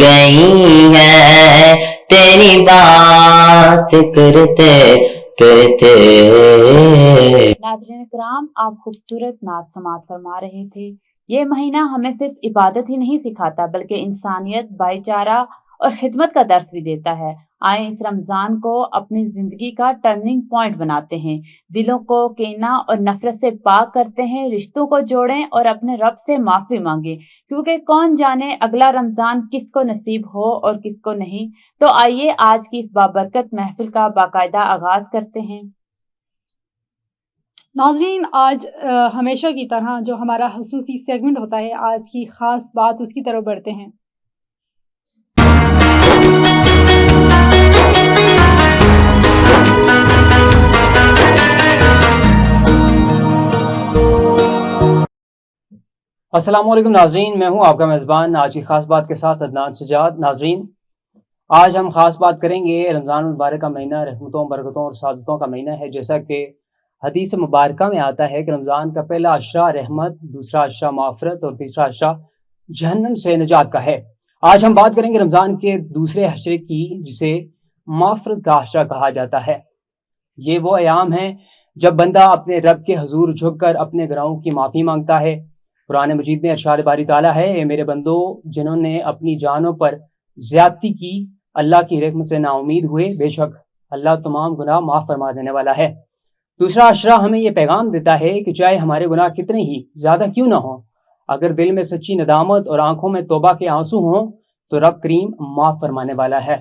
گئی ہیں تیری بات کرتے کرتے. ناظرین کرام، آپ خوبصورت نعت سماعت فرما رہے تھے. یہ مہینہ ہمیں صرف عبادت ہی نہیں سکھاتا بلکہ انسانیت، بھائی چارہ اور خدمت کا درس بھی دیتا ہے. آئیں اس رمضان کو اپنی زندگی کا ٹرننگ پوائنٹ بناتے ہیں، دلوں کو کینہ اور نفرت سے پاک کرتے ہیں، رشتوں کو جوڑیں اور اپنے رب سے معافی مانگیں، کیونکہ کون جانے اگلا رمضان کس کو نصیب ہو اور کس کو نہیں. تو آئیے آج کی اس بابرکت محفل کا باقاعدہ آغاز کرتے ہیں. ناظرین، آج ہمیشہ کی طرح جو ہمارا خصوصی سیگمنٹ ہوتا ہے، آج کی خاص بات، اس کی طرف بڑھتے ہیں. السلام علیکم ناظرین، میں ہوں آپ کا میزبان آج کی خاص بات کے ساتھ عدنان سجاد. ناظرین، آج ہم خاص بات کریں گے. رمضان المبارک کا مہینہ رحمتوں، برکتوں اور سعادتوں کا مہینہ ہے. جیسا کہ حدیث مبارکہ میں آتا ہے کہ رمضان کا پہلا عشرہ رحمت، دوسرا عشرہ معافرت اور تیسرا عشرہ جہنم سے نجات کا ہے. آج ہم بات کریں گے رمضان کے دوسرے عشرے کی، جسے معافرت کا عشرہ کہا جاتا ہے. یہ وہ ایام ہیں جب بندہ اپنے رب کے حضور جھک کر اپنے گناہوں کی معافی مانگتا ہے. قرآن مجید میں ارشاد باری تعالیٰ ہے، اے میرے بندو جنہوں نے اپنی جانوں پر زیادتی کی، اللہ کی رحمت سے نا امید ہوئے، بے شک اللہ تمام گناہ معاف فرما دینے والا ہے. دوسرا عشرہ ہمیں یہ پیغام دیتا ہے کہ چاہے ہمارے گناہ کتنے ہی زیادہ کیوں نہ ہوں، اگر دل میں سچی ندامت اور آنکھوں میں توبہ کے آنسو ہوں تو رب کریم معاف فرمانے والا ہے.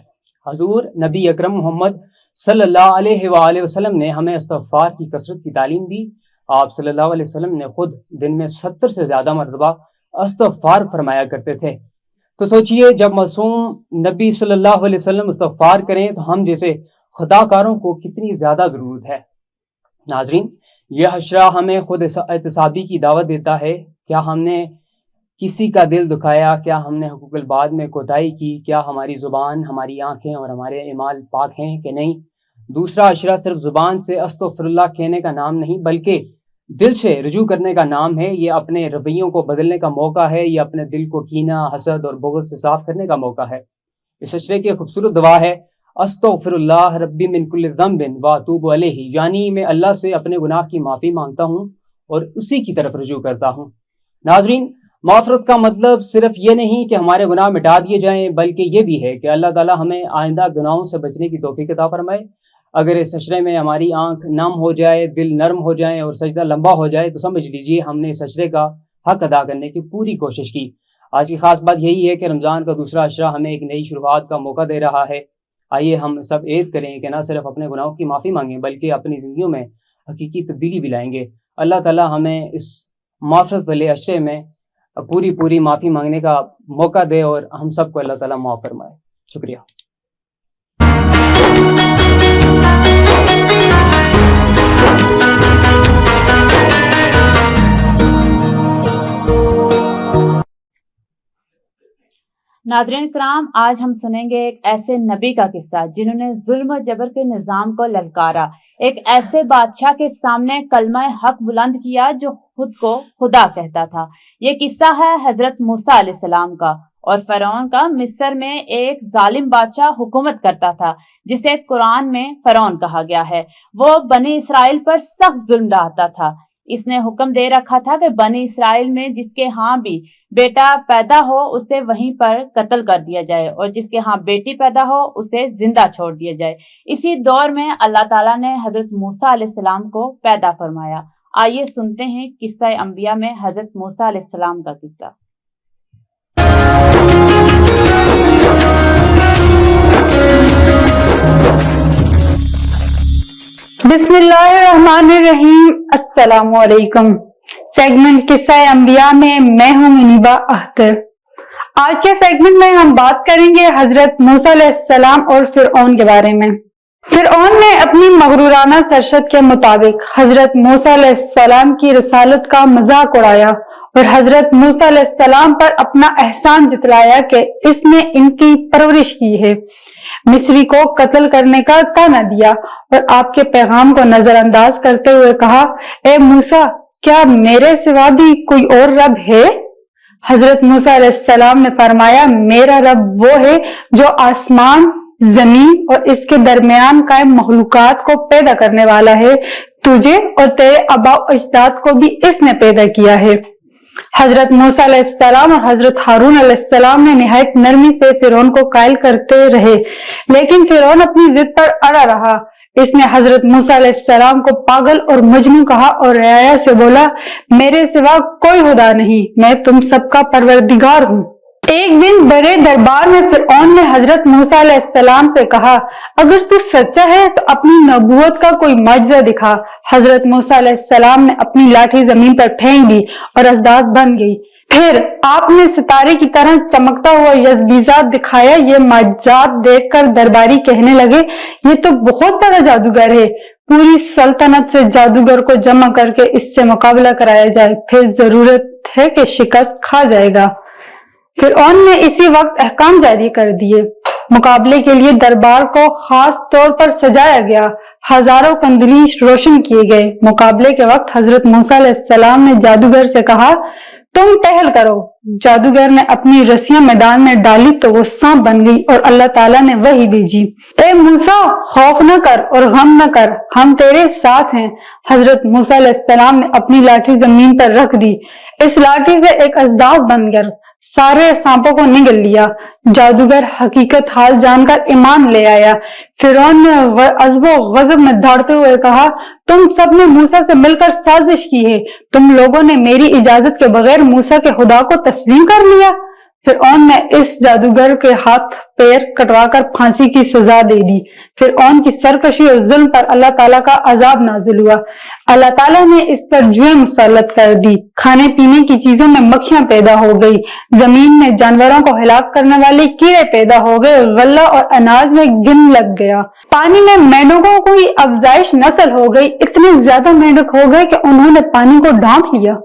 حضور نبی اکرم محمد صلی اللہ علیہ وآلہ وسلم نے ہمیں استغفار کی کثرت کی تعلیم دی. آپ صلی اللہ علیہ وسلم نے خود دن میں 70 سے زیادہ مرتبہ استغفار فرمایا کرتے تھے. تو سوچئے جب معصوم نبی صلی اللہ علیہ وسلم استغفار کریں تو ہم جیسے خطا کاروں کو کتنی زیادہ ضرورت ہے. ناظرین، یہ عشرہ ہمیں خود احتسابی کی دعوت دیتا ہے. کیا ہم نے کسی کا دل دکھایا؟ کیا ہم نے حقوق الباد میں کوتاہی کی؟ کیا ہماری زبان، ہماری آنکھیں اور ہمارے اعمال پاک ہیں کہ نہیں؟ دوسرا عشرہ صرف زبان سے استغفر اللہ کہنے کا نام نہیں بلکہ دل سے رجوع کرنے کا نام ہے. یہ اپنے رویوں کو بدلنے کا موقع ہے. یہ اپنے دل کو کینہ، حسد اور بغض سے صاف کرنے کا موقع ہے. اس عشرے کی خوبصورت دعا ہے، استغفر اللہ ربی من کل ذنب واتوب علیہ، یعنی میں اللہ سے اپنے گناہ کی معافی مانگتا ہوں اور اسی کی طرف رجوع کرتا ہوں. ناظرین، معافرت کا مطلب صرف یہ نہیں کہ ہمارے گناہ مٹا دیے جائیں، بلکہ یہ بھی ہے کہ اللہ تعالی ہمیں آئندہ گناہوں سے بچنے کی توفیق عطا فرمائے. اگر اس عشرے میں ہماری آنکھ نم ہو جائے، دل نرم ہو جائے اور سجدہ لمبا ہو جائے تو سمجھ لیجئے ہم نے اس عشرے کا حق ادا کرنے کی پوری کوشش کی. آج کی خاص بات یہی ہے کہ رمضان کا دوسرا عشرہ ہمیں ایک نئی شروعات کا موقع دے رہا ہے. آئیے ہم سب عہد کریں کہ نہ صرف اپنے گناہوں کی معافی مانگیں بلکہ اپنی زندگیوں میں حقیقی تبدیلی بھی لائیں گے. اللہ تعالی ہمیں اس معافرت والے عشرے میں پوری معافی مانگنے کا موقع دے اور ہم سب کو اللہ تعالی معاف فرمائے. شکریہ. ناظرین کرام، آج ہم سنیں گے ایک ایسے نبی کا قصہ جنہوں نے ظلم و جبر کے نظام کو للکارا، ایک ایسے بادشاہ کے سامنے کلمہ حق بلند کیا جو خود کو خدا کہتا تھا. یہ قصہ ہے حضرت موسیٰ علیہ السلام کا اور فرعون کا. مصر میں ایک ظالم بادشاہ حکومت کرتا تھا جسے قرآن میں فرعون کہا گیا ہے. وہ بنی اسرائیل پر سخت ظلم ڈھاتا تھا. اس نے حکم دے رکھا تھا کہ بنی اسرائیل میں جس کے ہاں بھی بیٹا پیدا ہو اسے وہیں پر قتل کر دیا جائے اور جس کے ہاں بیٹی پیدا ہو اسے زندہ چھوڑ دیا جائے. اسی دور میں اللہ تعالیٰ نے حضرت موسیٰ علیہ السلام کو پیدا فرمایا. آئیے سنتے ہیں قصہ انبیاء میں حضرت موسیٰ علیہ السلام کا قصہ. بسم اللہ الرحمن الرحیم. السلام علیکم. سیگمنٹ قصہ انبیاء میں میں ہوں منیبہ اختر. آج کے سیگمنٹ میں ہم بات کریں گے حضرت موسیٰ علیہ السلام اور فرعون کے بارے میں. فرعون نے اپنی مغرورانہ سرشت کے مطابق حضرت موسیٰ علیہ السلام کی رسالت کا مذاق اڑایا اور حضرت موسیٰ علیہ السلام پر اپنا احسان جتلایا کہ اس نے ان کی پرورش کی ہے، مصری کو قتل کرنے کا طعنہ دیا اور آپ کے پیغام کو نظر انداز کرتے ہوئے کہا، اے موسیٰ، کیا میرے سوا بھی کوئی اور رب ہے؟ حضرت موسیٰ علیہ السلام نے فرمایا میرا رب وہ ہے جو آسمان زمین اور اس کے درمیان قائم مخلوقات کو پیدا کرنے والا ہے، تجھے اور تیرے آباء و اجداد کو بھی اس نے پیدا کیا ہے۔ حضرت موسیٰ علیہ السلام اور حضرت ہارون علیہ السلام نے نہایت نرمی سے فرعون کو قائل کرتے رہے، لیکن فرعون اپنی ضد پر اڑا رہا۔ اس نے حضرت موسیٰ علیہ السلام کو پاگل اور مجنون کہا اور رعایا سے بولا میرے سوا کوئی خدا نہیں، میں تم سب کا پروردگار ہوں۔ ایک دن بڑے دربار میں فرعون نے حضرت موسیٰ علیہ السلام سے کہا اگر تو سچا ہے تو اپنی نبوت کا کوئی معجزہ دکھا۔ حضرت موسیٰ علیہ السلام نے اپنی لاٹھی زمین پر پھینک دی اور ازداد بن گئی۔ پھر آپ نے ستارے کی طرح چمکتا ہوا یزبیزات دکھایا۔ یہ معجزات دیکھ کر درباری کہنے لگے یہ تو بہت بڑا جادوگر ہے، پوری سلطنت سے جادوگر کو جمع کر کے اس سے مقابلہ کرایا جائے، پھر ضرورت ہے کہ شکست کھا جائے گا۔ فرعون نے اسی وقت احکام جاری کر دیے۔ مقابلے کے لیے دربار کو خاص طور پر سجایا گیا، ہزاروں قندیل روشن کیے گئے۔ مقابلے کے وقت حضرت موسیٰ علیہ السلام نے جادوگر سے کہا تم پہل کرو۔ جادوگر نے اپنی رسیاں میدان میں ڈالی تو وہ سانپ بن گئی اور اللہ تعالیٰ نے وحی بھیجی، اے موسیٰ خوف نہ کر اور غم نہ کر، ہم تیرے ساتھ ہیں۔ حضرت موسیٰ علیہ السلام نے اپنی لاٹھی زمین پر رکھ دی، اس لاٹھی سے ایک ازداد بن کر سارے سانپوں کو نگل لیا۔ جادوگر حقیقت حال جان کر ایمان لے آیا۔ فرعون نے عذب و غضب میں دھاڑتے ہوئے کہا تم سب نے موسیٰ سے مل کر سازش کی ہے، تم لوگوں نے میری اجازت کے بغیر موسیٰ کے خدا کو تسلیم کر لیا۔ فرعون نے اس جادوگر کے ہاتھ پیر کٹوا کر پھانسی کی سزا دے دی۔ فرعون کی سرکشی اور ظلم پر اللہ تعالیٰ کا عذاب نازل ہوا۔ اللہ تعالیٰ نے اس پر جوئیں مسلط کر دی، کھانے پینے کی چیزوں میں مکھیاں پیدا ہو گئی، زمین میں جانوروں کو ہلاک کرنے والے کیڑے پیدا ہو گئے، غلہ اور اناج میں گن لگ گیا، پانی میں مینڈکوں کو افزائش نسل ہو گئی، اتنے زیادہ مینڈک ہو گئے کہ انہوں نے پانی کو ڈھانپ لیا۔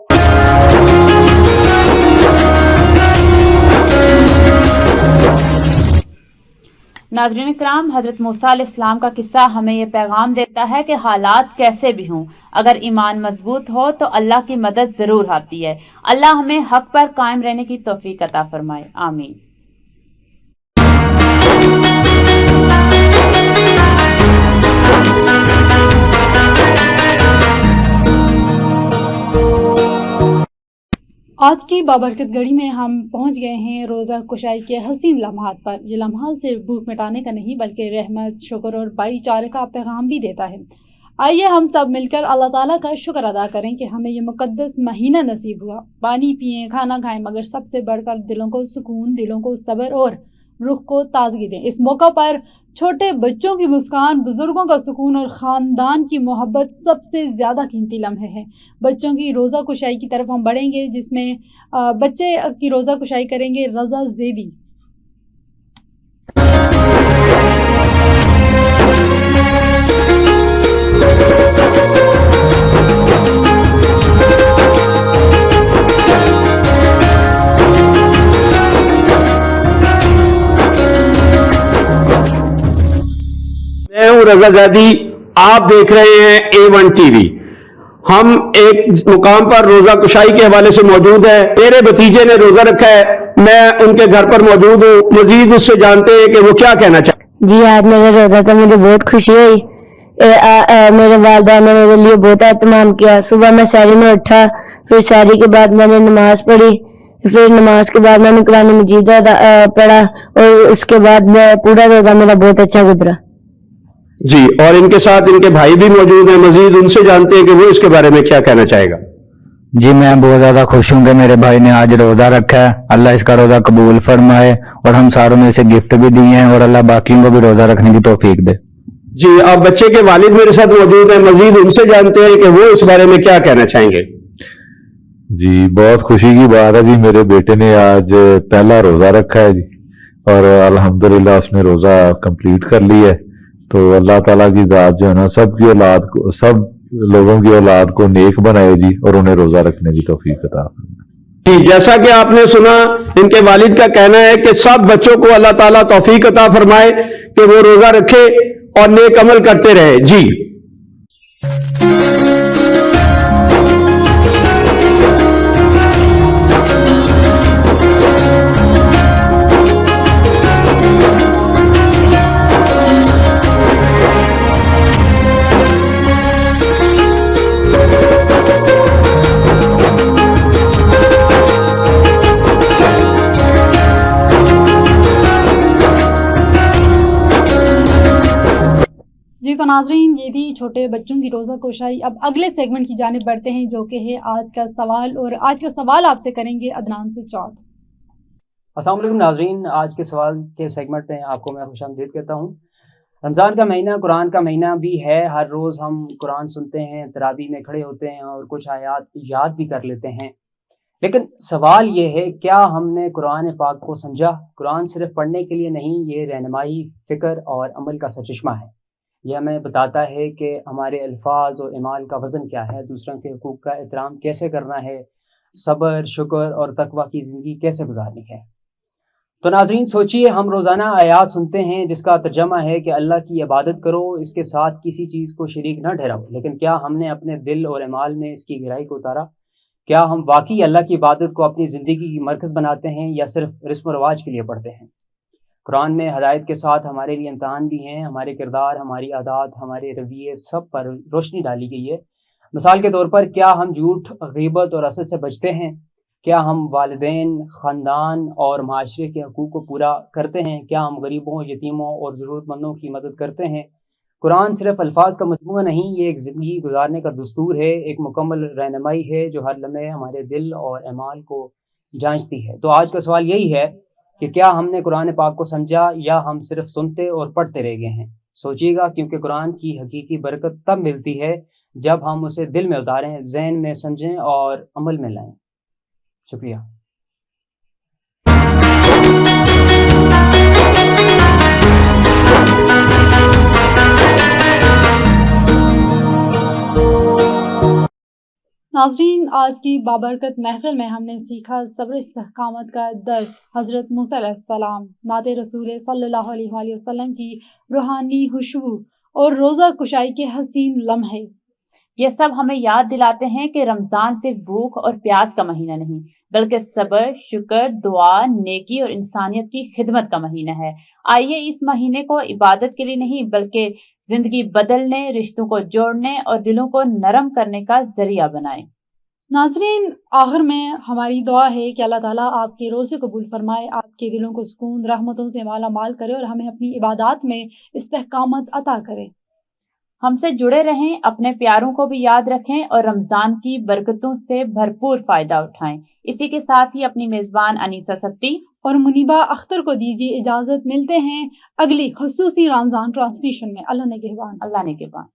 ناظرین اکرام، حضرت موسیٰ علیہ السلام کا قصہ ہمیں یہ پیغام دیتا ہے کہ حالات کیسے بھی ہوں، اگر ایمان مضبوط ہو تو اللہ کی مدد ضرور آتی ہے۔ اللہ ہمیں حق پر قائم رہنے کی توفیق عطا فرمائے، آمین۔ آج کی بابرکت گھڑی میں ہم پہنچ گئے ہیں روزہ کشائی کے حسین لمحات پر۔ یہ لمحات صرف بھوک مٹانے کا نہیں بلکہ رحمت، شکر اور بھائی چارے کا پیغام بھی دیتا ہے۔ آئیے ہم سب مل کر اللہ تعالیٰ کا شکر ادا کریں کہ ہمیں یہ مقدس مہینہ نصیب ہوا۔ پانی پئیں، کھانا کھائیں، مگر سب سے بڑھ کر دلوں کو سکون، دلوں کو صبر اور روح کو تازگی دیں۔ اس موقع پر چھوٹے بچوں کی مسکان، بزرگوں کا سکون اور خاندان کی محبت سب سے زیادہ قیمتی لمحے ہیں۔ بچوں کی روزہ کشائی کی طرف ہم بڑھیں گے، جس میں بچے کی روزہ کشائی کریں گے رضا زیدی۔ میں ہوں رضا زیدی، آپ دیکھ رہے ہیں A1 ٹی وی۔ ہم ایک مقام پر روزہ کشائی کے حوالے سے موجود ہیں۔ میرے بھتیجے نے روزہ رکھا ہے، میں ان کے گھر پر موجود ہوں، مزید اس سے جانتے ہیں کہ وہ کیا کہنا چاہتے ہیں۔ جی آج میرا روزہ تھا، مجھے بہت خوشی ہوئی۔ میرے والدہ نے میرے لیے بہت اہتمام کیا۔ صبح میں سحری میں اٹھا، پھر سحری کے بعد میں نے نماز پڑھی، پھر نماز کے بعد میں نے قرآن مجید پڑھا اور اس کے بعد میں پورا روزہ میرا بہت اچھا گزرا۔ جی، اور ان کے ساتھ ان کے بھائی بھی موجود ہیں، مزید ان سے جانتے ہیں کہ وہ اس کے بارے میں کیا کہنا چاہے گا۔ جی میں بہت زیادہ خوش ہوں کہ میرے بھائی نے آج روزہ رکھا ہے، اللہ اس کا روزہ قبول فرمائے اور ہم ساروں نے اسے گفٹ بھی دیے ہیں اور اللہ باقیوں کو بھی روزہ رکھنے کی توفیق دے۔ جی، اب بچے کے والد میرے ساتھ موجود ہیں، مزید ان سے جانتے ہیں کہ وہ اس بارے میں کیا کہنا چاہیں گے۔ جی بہت خوشی کی بات ہے جی، میرے بیٹے نے آج پہلا روزہ رکھا ہے جی، اور الحمدللہ اس نے روزہ کمپلیٹ کر لی ہے۔ تو اللہ تعالیٰ کی ذات جو ہے نا سب کی اولاد کو، سب لوگوں کی اولاد کو نیک بنائے جی اور انہیں روزہ رکھنے کی توفیق عطا فرمائے۔ جی، جیسا کہ آپ نے سنا، ان کے والد کا کہنا ہے کہ سب بچوں کو اللہ تعالیٰ توفیق عطا فرمائے کہ وہ روزہ رکھے اور نیک عمل کرتے رہے۔ جی ناظرین یہ تھی چھوٹے بچوں کی روزہ کوشائی. اب اگلے سیگمنٹ کی جانب بڑھتے ہیں جو کہ ہے آج کا سوال, اور آج کا سوال آپ سے کریں گے عدنان سجاد. السلام علیکم ناظرین, آج کے سوال کے سیگمنٹ میں آپ کو میں خوش آمدید کہتا ہوں. رمضان کا مہینہ قرآن کا مہینہ بھی ہے. ہر روز ہم قرآن سنتے ہیں, تراویح میں کھڑے ہوتے ہیں اور کچھ آیات یاد بھی کر لیتے ہیں. لیکن سوال یہ ہے, کیا ہم نے قرآن پاک کو سمجھا؟ قرآن صرف پڑھنے کے لیے نہیں, یہ رہنمائی, فکر اور عمل کا سرچشمہ ہے. یہ ہمیں بتاتا ہے کہ ہمارے الفاظ اور اعمال کا وزن کیا ہے, دوسروں کے حقوق کا احترام کیسے کرنا ہے, صبر, شکر اور تقوی کی زندگی کیسے گزارنی ہے. تو ناظرین سوچئے, ہم روزانہ آیات سنتے ہیں جس کا ترجمہ ہے کہ اللہ کی عبادت کرو, اس کے ساتھ کسی چیز کو شریک نہ ٹھہراؤ. لیکن کیا ہم نے اپنے دل اور اعمال میں اس کی گہرائی کو اتارا؟ کیا ہم واقعی اللہ کی عبادت کو اپنی زندگی کی مرکز بناتے ہیں یا صرف رسم و رواج کے لیے پڑھتے ہیں؟ قرآن میں ہدایت کے ساتھ ہمارے لیے امتحان بھی ہیں. ہمارے کردار, ہماری عادات, ہمارے رویے, سب پر روشنی ڈالی گئی ہے. مثال کے طور پر, کیا ہم جھوٹ, غیبت اور حسد سے بچتے ہیں؟ کیا ہم والدین, خاندان اور معاشرے کے حقوق کو پورا کرتے ہیں؟ کیا ہم غریبوں, یتیموں اور ضرورت مندوں کی مدد کرتے ہیں؟ قرآن صرف الفاظ کا مجموعہ نہیں, یہ ایک زندگی گزارنے کا دستور ہے, ایک مکمل رہنمائی ہے جو ہر لمحے ہمارے دل اور اعمال کو جانچتی ہے. تو آج کا سوال یہی ہے کہ کیا ہم نے قرآن پاک کو سمجھا یا ہم صرف سنتے اور پڑھتے رہ گئے ہیں؟ سوچیے گا, کیونکہ قرآن کی حقیقی برکت تب ملتی ہے جب ہم اسے دل میں اتاریں, ذہن میں سمجھیں اور عمل میں لائیں. شکریہ. ناظرین آج کی بابرکت محفل میں ہم نے سیکھا صبر استحکامت کا درس, حضرت موسیٰ علیہ السلام, نعت رسول صلی اللہ علیہ وآلہ وسلم کی روحانی خوشبو اور روزہ کشائی کے حسین لمحے. یہ سب ہمیں یاد دلاتے ہیں کہ رمضان صرف بھوک اور پیاس کا مہینہ نہیں بلکہ صبر, شکر, دعا, نیکی اور انسانیت کی خدمت کا مہینہ ہے. آئیے اس مہینے کو عبادت کے لیے نہیں بلکہ زندگی بدلنے, رشتوں کو جوڑنے اور دلوں کو نرم کرنے کا ذریعہ بنائیں. ناظرین آخر میں ہماری دعا ہے کہ اللہ تعالیٰ آپ کے روزے قبول فرمائے, آپ کے دلوں کو سکون, رحمتوں سے مالا مال کرے اور ہمیں اپنی عبادات میں استحکامت عطا کرے. ہم سے جڑے رہیں, اپنے پیاروں کو بھی یاد رکھیں اور رمضان کی برکتوں سے بھرپور فائدہ اٹھائیں. اسی کے ساتھ ہی اپنی میزبان انیسہ سبتی اور منیبہ اختر کو دیجیے اجازت. ملتے ہیں اگلی خصوصی رمضان ٹرانسمیشن میں. اللہ نگہبان. اللہ نگہبان.